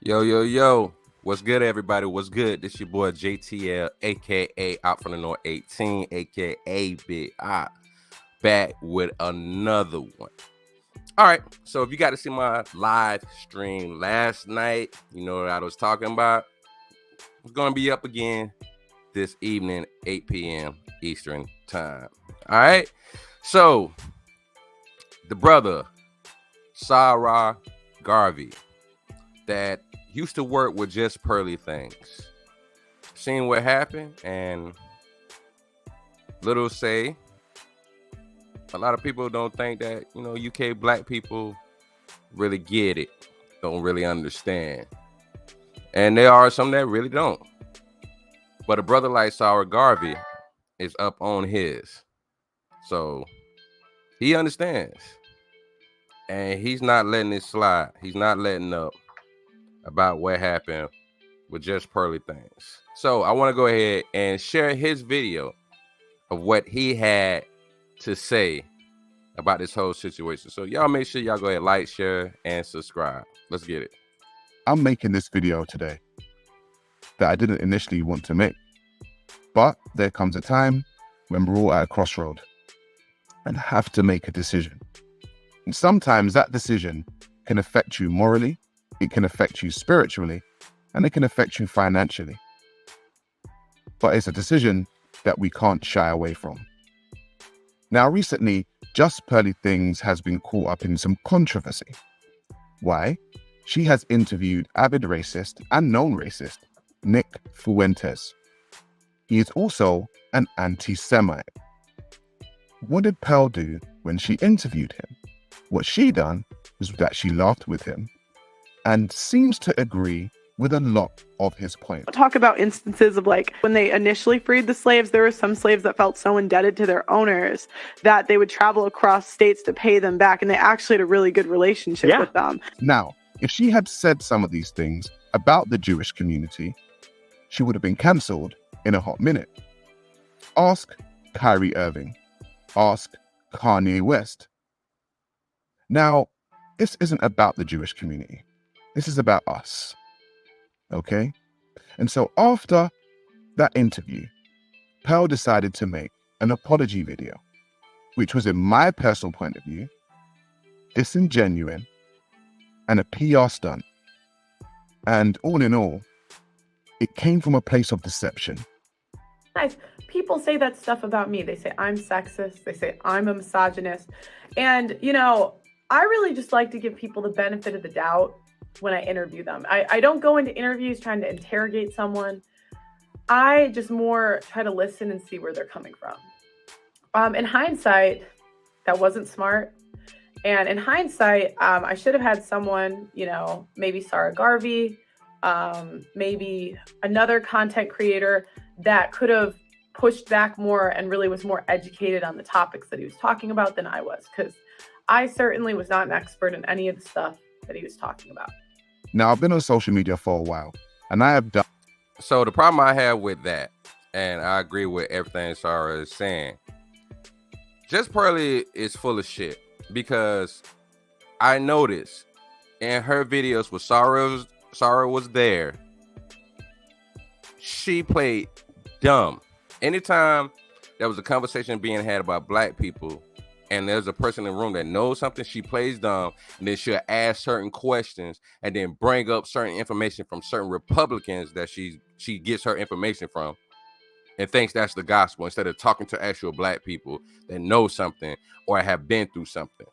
Yo, yo, yo. What's good, everybody? What's good? This your boy JTL, aka Out from the North 18, aka Big I, back with another one. All right, so if you got to see my live stream last night, you know what I was talking about. It's going to be up again this evening, 8 p.m. Eastern Time. All right, so the brother, Sarah Garvey, that used to work with Just Pearly Things. Seen what happened, and little say, a lot of people don't think that, UK black people really get it, don't really understand. And there are some that really don't. But a brother like Sarah Garvey is up on his. So he understands. And he's not letting it slide. He's not letting up about what happened with Just Pearly Things. So I want to go ahead and share his video of what he had to say about this whole situation. So y'all make sure y'all go ahead, like, share, and subscribe. Let's get it. I'm making this video today that I didn't initially want to make, but there comes a time when we're all at a crossroad and have to make a decision. And sometimes that decision can affect you morally, it can affect you spiritually, and it can affect you financially. But it's a decision that we can't shy away from. Now, recently, Just Pearly Things has been caught up in some controversy. Why? She has interviewed avid racist and known racist Nick Fuentes. He is also an anti-Semite. What did Pearl do when she interviewed him? What she done was that she laughed with him and seems to agree with a lot of his points. Talk about instances of like when they initially freed the slaves, there were some slaves that felt so indebted to their owners that they would travel across states to pay them back, and they actually had a really good relationship with them. Now, if she had said some of these things about the Jewish community, she would have been cancelled in a hot minute. Ask Kyrie Irving. Ask Kanye West. Now, this isn't about the Jewish community. This is about us. Okay? And so after that interview, Pearl decided to make an apology video, which was, in my personal point of view, disingenuous and a PR stunt. And all in all, it came from a place of deception. Guys, people say that stuff about me. They say I'm sexist. They say I'm a misogynist. And, I really just like to give people the benefit of the doubt when I interview them. I don't go into interviews trying to interrogate someone. I just more try to listen and see where they're coming from. In hindsight, that wasn't smart. And in hindsight, I should have had someone, maybe Sarah Garvey, maybe another content creator that could have pushed back more and really was more educated on the topics that he was talking about than I was, because I certainly was not an expert in any of the stuff that he was talking about. Now, I've been on social media for a while, and I have done. So the problem I have with that, and I agree with everything Sarah is saying, Just Pearly is full of shit, because I noticed in her videos when Sarah was there, she played dumb. Anytime there was a conversation being had about black people and there's a person in the room that knows something, she plays dumb, and then she'll ask certain questions and then bring up certain information from certain Republicans that she gets her information from and thinks that's the gospel, instead of talking to actual black people that know something or have been through something,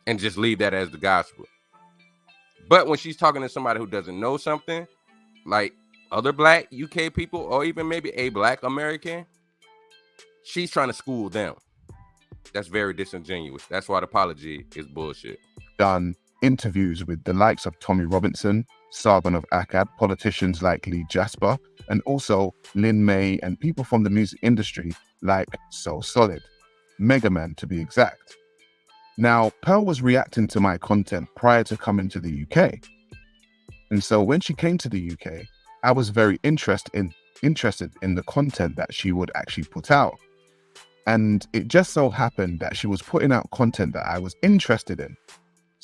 and just leave that as the gospel. But when she's talking to somebody who doesn't know something, like other black UK people or even maybe a black American, she's trying to school them. That's very disingenuous. That's why the apology is bullshit. Done interviews with the likes of Tommy Robinson, Sargon of Akkad, politicians like Lee Jasper, and also Lin May and people from the music industry like So Solid, Mega Man to be exact. Now, Pearl was reacting to my content prior to coming to the UK. And so when she came to the UK, I was very interested in the content that she would actually put out. And it just so happened that she was putting out content that I was interested in.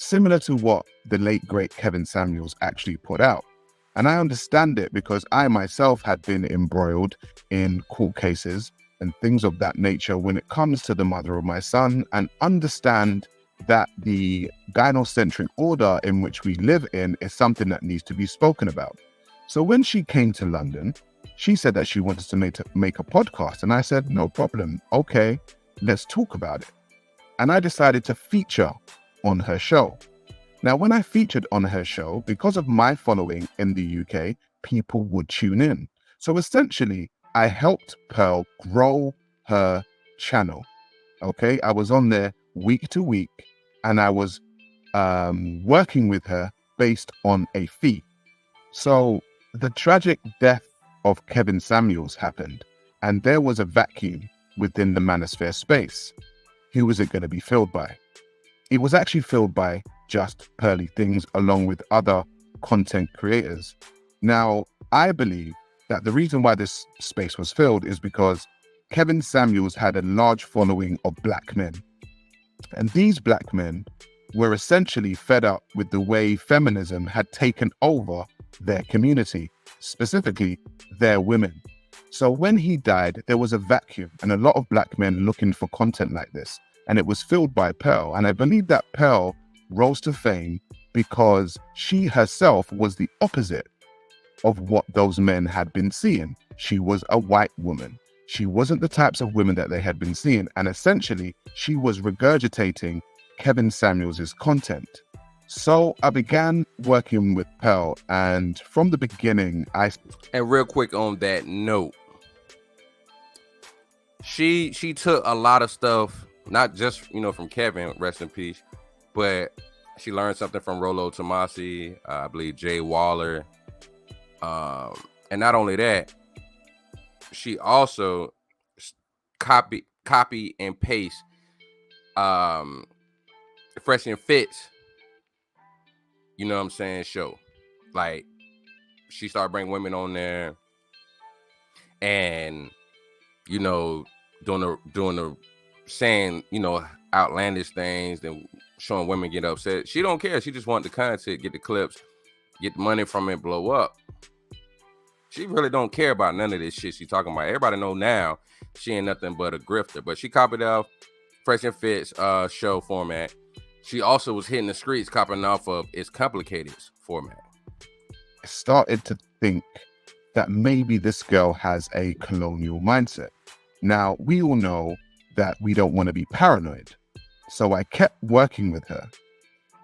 similar to what the late great Kevin Samuels actually put out. And I understand it because I myself had been embroiled in court cases and things of that nature when it comes to the mother of my son, and understand that the gynocentric order in which we live in is something that needs to be spoken about. So when she came to London, she said that she wanted to make a podcast. And I said, no problem. Okay, let's talk about it. And I decided to feature on her show. Now, when I featured on her show, because of my following in the UK, people would tune in. So essentially, I helped Pearl grow her channel. Okay, I was on there week to week, and I was working with her based on a fee. So the tragic death of Kevin Samuels happened, and there was a vacuum within the Manosphere space. Who was it going to be filled by? It was actually filled by just Pearly Things, along with other content creators. Now, I believe that the reason why this space was filled is because Kevin Samuels had a large following of black men. And these black men were essentially fed up with the way feminism had taken over their community, specifically their women. So when he died, there was a vacuum and a lot of black men looking for content like this. And it was filled by Pearl. And I believe that Pearl rose to fame because she herself was the opposite of what those men had been seeing. She was a white woman. She wasn't the types of women that they had been seeing. And essentially, she was regurgitating Kevin Samuels' content. So I began working with Pearl, and from the beginning, And real quick on that note, she took a lot of stuff, not just from Kevin, rest in peace, but she learned something from Rollo Tomasi, I believe Jay Waller, and not only that, she also copy and paste Fresh and Fitz, you know what I'm saying, show. Like, she started bringing women on there, and doing the saying outlandish things and showing women get upset. She don't care. She just want the content, get the clips, get the money from it, blow up. She really don't care about none of this shit she talking about. Everybody know now she ain't nothing but a grifter. But she copied off Fresh and Fit's show format. She also was hitting the streets copying off of It's Complicated format. I started to think that maybe this girl has a colonial mindset. Now, we all know that we don't want to be paranoid. So I kept working with her.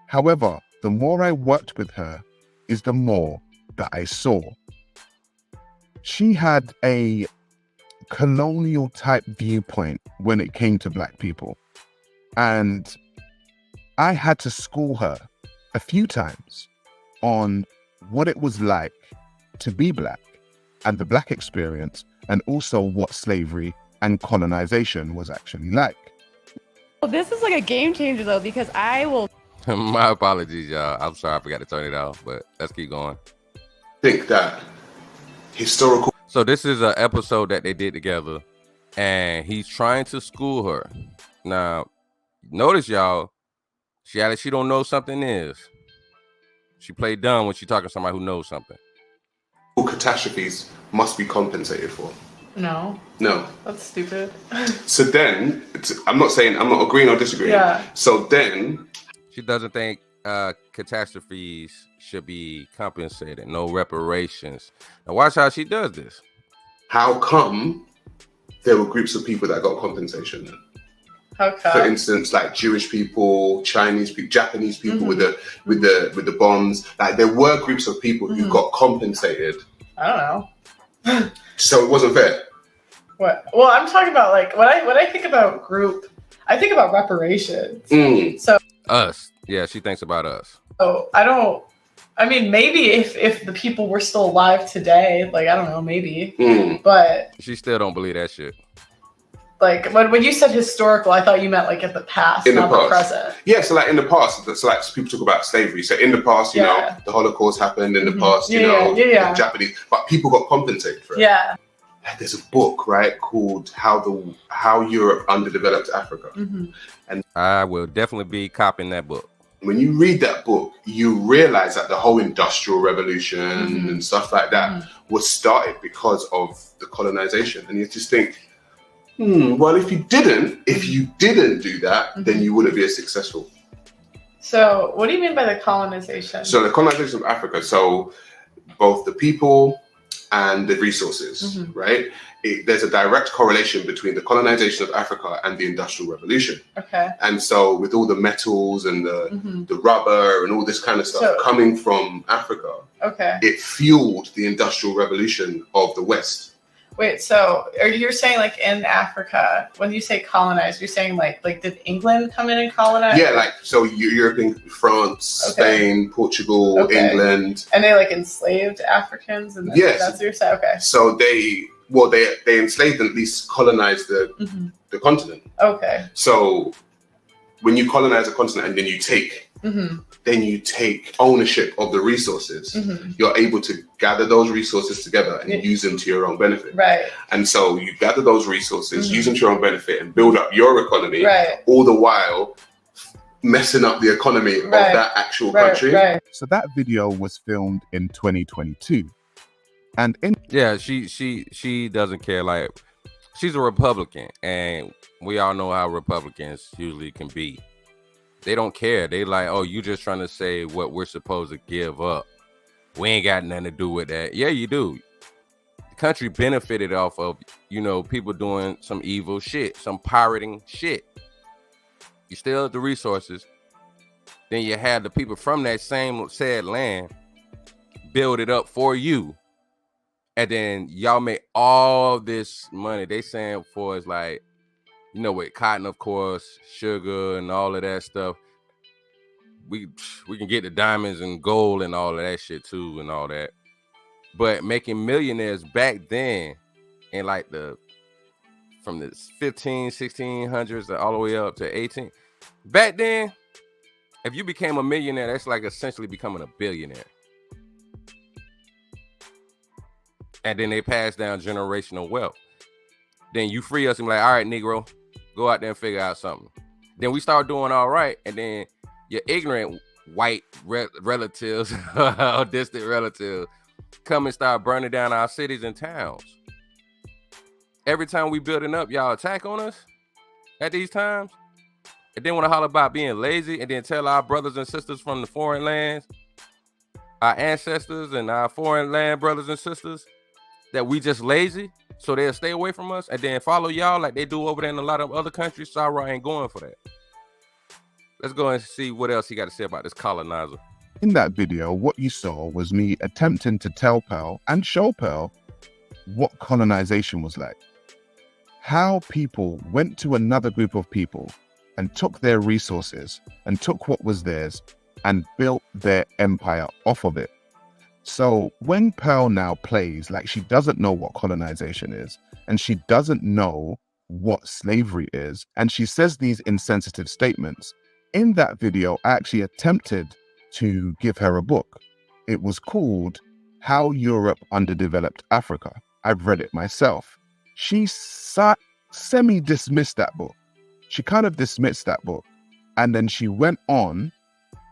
However, the more I worked with her is the more that I saw. She had a colonial type viewpoint when it came to black people. And I had to school her a few times on what it was like to be black and the black experience, and also what slavery and colonization was actually like. Well, this is like a game changer though, because I will. My apologies, y'all. I'm sorry, I forgot to turn it off, but let's keep going. Think that historical. So this is an episode that they did together, and he's trying to school her. Now, notice y'all, she don't know something is. She played dumb when she talking to somebody who knows something. Catastrophes must be compensated for. No, No. that's stupid. So then, I'm not agreeing or disagreeing. Yeah. So then, She doesn't think catastrophes should be compensated, no reparations. Now watch how she does this. how come there were groups of people that got compensation then? How For come? instance, like Jewish people, Chinese people, Japanese people with the bombs. Like there were groups of people who got compensated. I don't know. So it wasn't fair. What? Well, I'm talking about like when I think about group, I think about reparations. Mm. So Us. Yeah, she thinks about us. I don't. I mean, maybe if the people were still alive today, like I don't know, maybe. Mm. But She still don't believe that shit. like when you said historical, I thought you meant like in the past, In the not the past. present. Yeah, so like in the past, so like people talk about slavery. So in the past, you know, Yeah. the Holocaust happened. In the Mhm. past, you Yeah, know, yeah. the Japanese, but people got compensated for it. Yeah. There's a book, right, called How Europe Underdeveloped Africa. hmm I will definitely be copying that book. when you read that book, you realize that the whole Industrial Revolution Mhm. and stuff like that was started because of the colonization. And you just think, well, if you didn't do that, then you wouldn't be as successful. So, what do you mean by the colonization? So the colonization of Africa, so both the people and the resources, right? There's a direct correlation between the colonization of Africa and the Industrial Revolution. Okay. And so with all the metals and the rubber and all this kind of stuff coming from Africa, Okay. it fueled the Industrial Revolution of the West. Wait, so you're saying like in Africa, when you say colonize, you're saying like did England come in and colonize? Yeah, like so European, France, Spain, Portugal, England. And they like enslaved Africans, and Yes. that's what you're saying. Okay. So they enslaved and at least colonized the continent. Okay. So when you colonize a continent and then you take ownership of the resources, you're able to gather those resources together and use them to your own benefit. Right. And so you gather those resources, use them to your own benefit, and build up your economy, all the while messing up the economy of that actual country. Right. So that video was filmed in 2022. And in she doesn't care. Like, she's a Republican, and we all know how Republicans usually can be. They don't care. They like, oh, you just trying to say what we're supposed to give up. We ain't got nothing to do with that. Yeah, you do. The country benefited off of, people doing some evil shit, some pirating shit. You steal the resources. Then you have the people from that same said land build it up for you. And then y'all make all this money. They saying for it's like, with cotton, of course, sugar and all of that stuff. We can get the diamonds and gold and all of that shit too and all that. But making millionaires back then in like from the 1600s all the way up to 18. Back then, if you became a millionaire, that's like essentially becoming a billionaire. And then they pass down generational wealth. Then you free us and be like, all right, Negro, go out there and figure out something. Then we start doing all right. And then your ignorant white relatives or distant relatives come and start burning down our cities and towns. Every time we building up, y'all attack on us at these times. And then want to holler about being lazy and then tell our brothers and sisters from the foreign lands, our ancestors and our foreign land brothers and sisters, that we just lazy, so they'll stay away from us and then follow y'all like they do over there in a lot of other countries. Sarah ain't going for that. Let's go and see what else he got to say about this colonizer. In that video, what you saw was me attempting to tell Pearl and show Pearl what colonization was like. How people went to another group of people and took their resources and took what was theirs and built their empire off of it. So when Pearl now plays like she doesn't know what colonization is, and she doesn't know what slavery is, and she says these insensitive statements, in that video, I actually attempted to give her a book. It was called How Europe Underdeveloped Africa. I've read it myself. She semi-dismissed that book. She kind of dismissed that book. And then she went on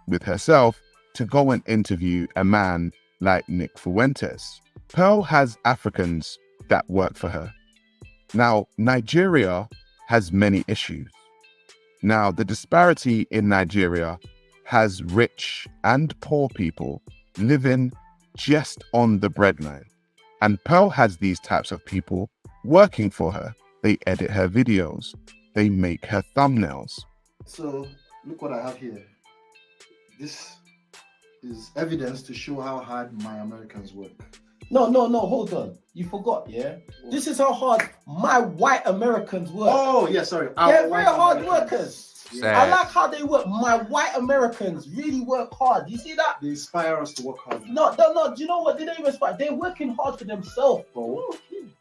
with herself to go and interview a man like Nick Fuentes. Pearl has Africans that work for her. Now, Nigeria has many issues. Now, the disparity in Nigeria has rich and poor people living just on the breadline. And Pearl has these types of people working for her. They edit her videos. They make her thumbnails. So, look what I have here. This is evidence to show how hard my Americans work. No, hold on. You forgot, yeah? This is how hard my white Americans work. Oh, yeah, sorry. They're very hard workers. Sad. I like how they work. My white Americans really work hard. You see that? They inspire us to work hard. No. Do you know what? They don't even inspire. They're working hard for themselves, bro.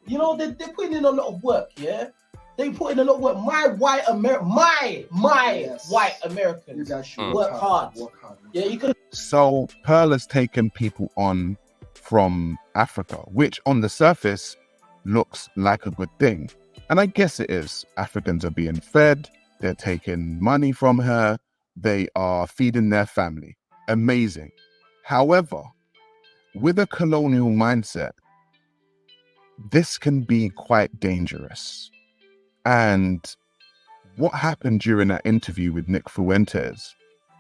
You know, they're putting in a lot of work, yeah? They put in a lot of work. My white Yes. white Americans You guys should work hard. Work hard. Yeah, you can. So Pearl has taken people on from Africa, which on the surface looks like a good thing. And I guess it is. Africans are being fed. They're taking money from her. They are feeding their family. Amazing. However, with a colonial mindset, this can be quite dangerous. And what happened during that interview with Nick Fuentes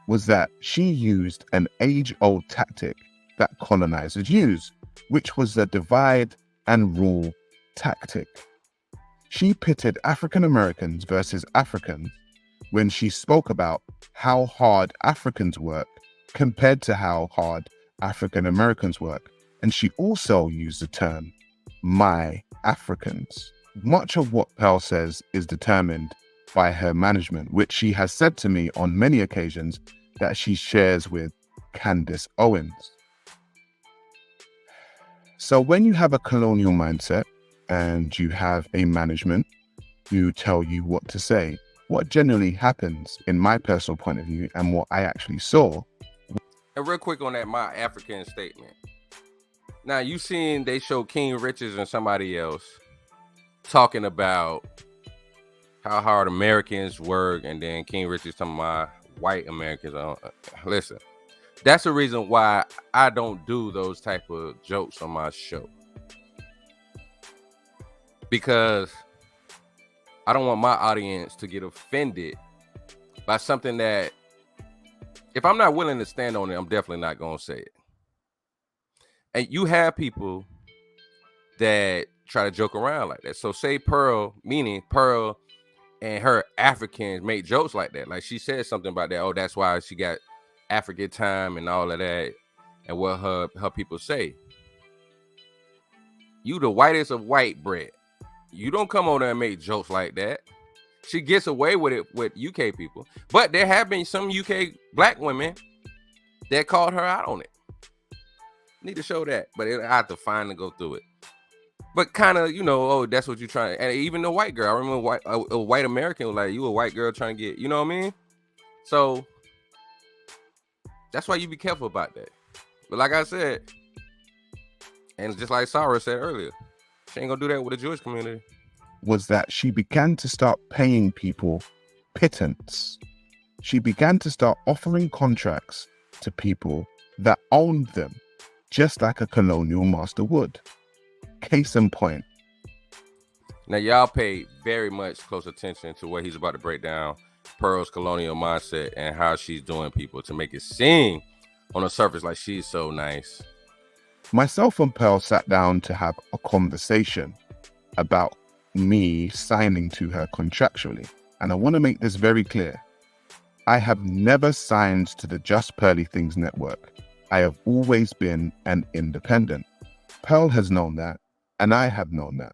was that she used an age-old tactic that colonizers use, which was the divide and rule tactic. She pitted African Americans versus Africans when she spoke about how hard Africans work compared to how hard African Americans work. And she also used the term "my Africans." Much of what Pearl says is determined by her management, which she has said to me on many occasions that she shares with Candace Owens. So when you have a colonial mindset and you have a management who tell you what to say, what generally happens in my personal point of view and what I actually saw. And real quick on that "my African" statement. Now you seen they show King Richards and somebody else talking about how hard Americans work, and then King Richards talking about white Americans. Listen, that's the reason why I don't do those type of jokes on my show, because I don't want my audience to get offended by something that, if I'm not willing to stand on it, I'm definitely not going to say it. And you have people that try to joke around like that. So say Pearl, meaning Pearl and her Africans, make jokes like that. Like she said something about that. Oh, that's why she got African time and all of that. And what her people say. You the whitest of white bread. You don't come on there and make jokes like that. She gets away with it with UK people. But there have been some UK black women that called her out on it. Need to show that. But I have to find and go through it. But kind of, oh, that's what you're trying. And even the white girl, I remember a white American was like, you a white girl trying to get, you know what I mean? So that's why you be careful about that. But like I said, and just like Sarah said earlier, she ain't gonna do that with the Jewish community. Was that she began to start paying people pittance. She began to start offering contracts to people that owned them, just like a colonial master would. Case in point. Now, y'all pay very much close attention to what he's about to break down Pearl's colonial mindset and how she's doing people to make it seem on the surface like she's so nice. Myself and Pearl sat down to have a conversation about me signing to her contractually. And I want to make this very clear. I have never signed to the Just Pearly Things network. I have always been an independent. Pearl has known that, and I have known that.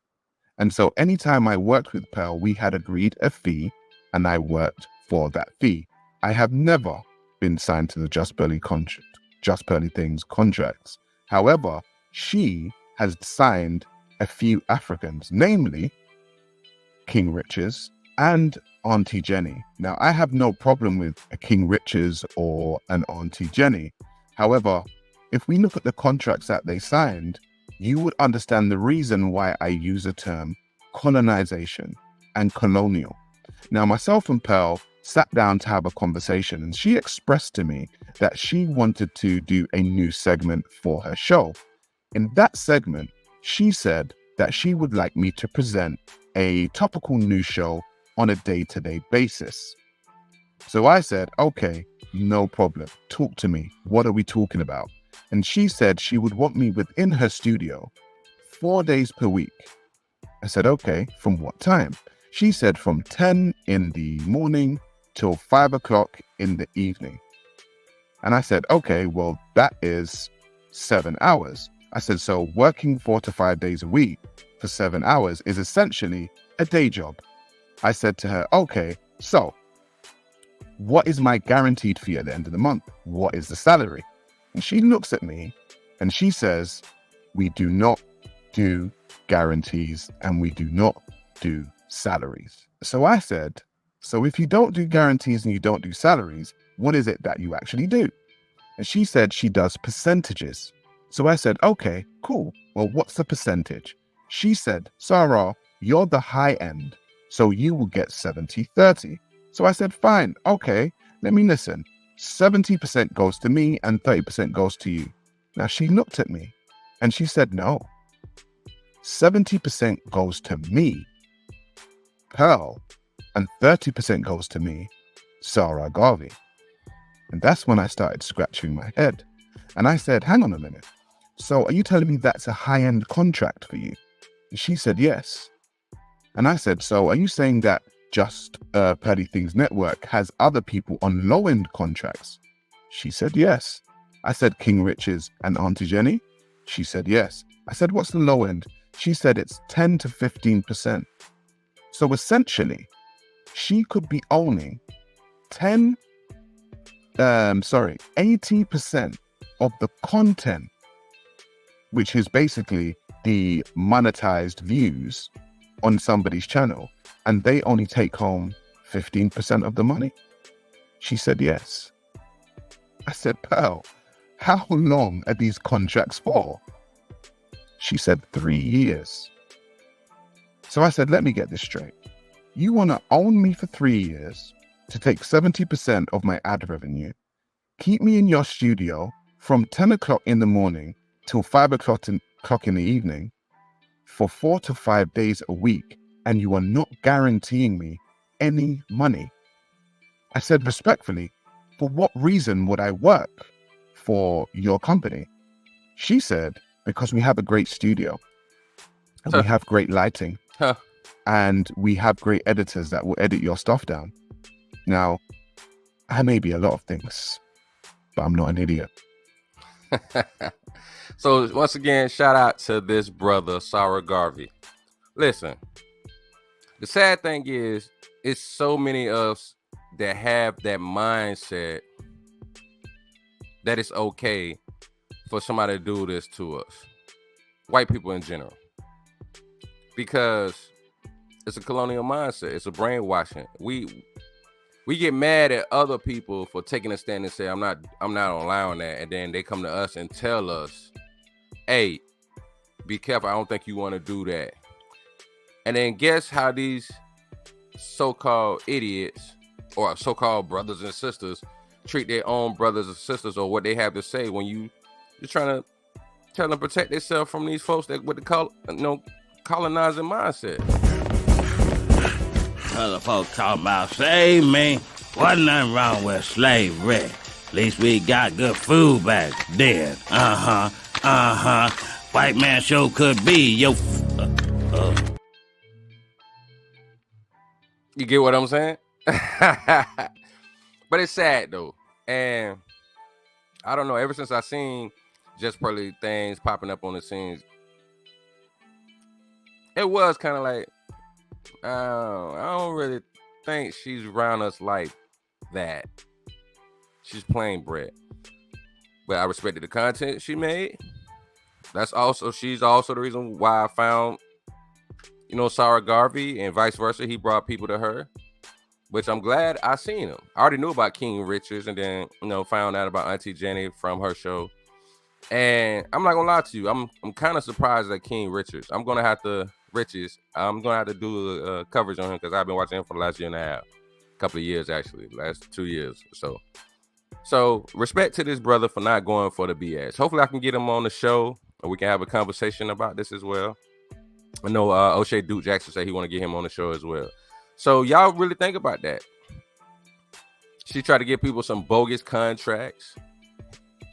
And so anytime I worked with Pearl, we had agreed a fee, and I worked for that fee. I have never been signed to the Just Pearly Things contracts. However, she has signed a few Africans, namely King Richards and Auntie Jenny. Now, I have no problem with a King Richards or an Auntie Jenny. However, if we look at the contracts that they signed, you would understand the reason why I use the term colonization and colonial. Now, myself and Pearl sat down to have a conversation, and she expressed to me that she wanted to do a new segment for her show. In that segment, she said that she would like me to present a topical news show on a day-to-day basis. So I said, okay, no problem. Talk to me. What are we talking about? And she said she would want me within her studio 4 days per week. I said, okay, from what time? She said from 10 in the morning till 5 o'clock in the evening. And I said, okay, well, that is 7 hours. I said, so working 4 to 5 days a week for 7 hours is essentially a day job. I said to her, okay, so what is my guaranteed fee at the end of the month? What is the salary? And she looks at me and she says, we do not do guarantees and we do not do salaries. So I said, so if you don't do guarantees and you don't do salaries, what is it that you actually do? And she said she does percentages. So I said, okay, cool. Well, what's the percentage? She said, Sarah, you're the high end, so you will get 70-30. So I said, fine, okay. let me listen. 70% goes to me and 30% goes to you. Now she looked at me and she said, no, 70% goes to me, Pearl, and 30% goes to me, Sarah Garvey. And that's when I started scratching my head. And I said, hang on a minute. So are you telling me that's a high-end contract for you? And she said, yes. And I said, so are you saying that Just Petty Things Network has other people on low-end contracts? She said, yes. I said, King Riches and Auntie Jenny? She said, yes. I said, what's the low end? She said, it's 10 to 15%. So essentially, she could be owning 80% of the content, which is basically the monetized views on somebody's channel, and they only take home 15% of the money? She said, yes. I said, Pearl, how long are these contracts for? She said, 3 years. So I said, let me get this straight. You want to own me for 3 years to take 70% of my ad revenue, keep me in your studio from 10 o'clock in the morning till 5 o'clock in the evening for 4 to 5 days a week, and you are not guaranteeing me any money? I said, respectfully, for what reason would I work for your company? She said, because we have a great studio and we have great lighting and we have great editors that will edit your stuff down. Now, I may be a lot of things, but I'm not an idiot. So once again, shout out to this brother, Sarah Garvey. Listen, the sad thing is, it's so many of us that have that mindset that it's okay for somebody to do this to us, white people in general, because it's a colonial mindset. It's a brainwashing. We get mad at other people for taking a stand and say, I'm not allowing that, and then they come to us and tell us, hey, be careful, I don't think you want to do that. And then guess how these so-called idiots or so-called brothers and sisters treat their own brothers and sisters, or what they have to say when you're trying to tell them protect themselves from these folks that with the colonizing mindset. Other folks talking about slave, man. Wasn't nothing wrong with slavery. At least we got good food back then. White man sure could be yo. You get what I'm saying? But it's sad though, and I don't know. Ever since I seen Just Pearly Things popping up on the scenes, it was kind of like, I don't really think she's around us like that. She's plain bread, but I respected the content she made. She's also the reason why I found, Sarah Garvey, and vice versa. He brought people to her, which I'm glad I seen him. I already knew about King Richards, and then found out about Auntie Jenny from her show. And I'm not gonna lie to you, I'm kind of surprised at King Richards. I'm gonna have to do a coverage on him because I've been watching him for the last year and a half, couple of years actually, last 2 years or so. So respect to this brother for not going for the BS. Hopefully I can get him on the show, or we can have a conversation about this as well. I know O'Shea Duke Jackson said he want to get him on the show as well. So y'all really think about that. She tried to give people some bogus contracts,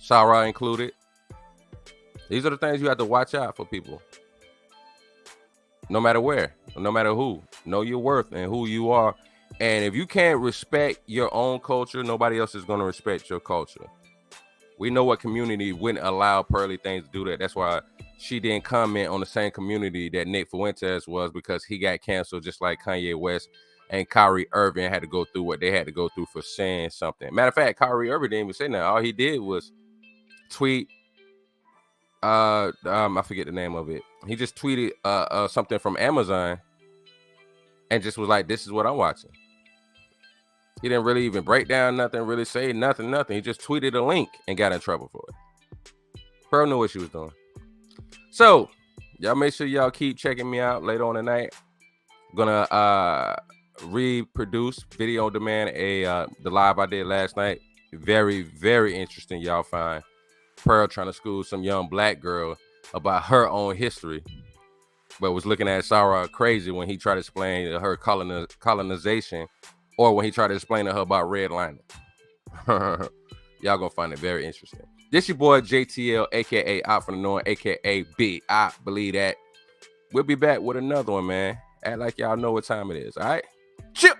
Sarah included. These are the things you have to watch out for, people. No matter where, no matter who, know your worth and who you are. And if you can't respect your own culture, nobody else is going to respect your culture. We know what community wouldn't allow Pearly Things to do that. That's why she didn't comment on the same community that Nick Fuentes was, because he got canceled just like Kanye West and Kyrie Irving had to go through what they had to go through for saying something. Matter of fact, Kyrie Irving didn't even say that. All he did was tweet. I forget the name of it. He just tweeted something from Amazon and just was like, this is what I'm watching. He didn't really even break down nothing, really say nothing. He just tweeted a link and got in trouble for it. Pearl knew what she was doing. So y'all make sure y'all keep checking me out later on tonight. I'm gonna reproduced video on demand the live I did last night. Very, very interesting. Y'all find Pearl trying to school some young black girl about her own history, but was looking at Sarah crazy when he tried to explain her colonization, or when he tried to explain to her about redlining. Y'all gonna find it very interesting. This your boy JTL, aka Out from the North, aka Big I Believe That. We'll be back with another one, man. Act like y'all know what time it is. All right, chip.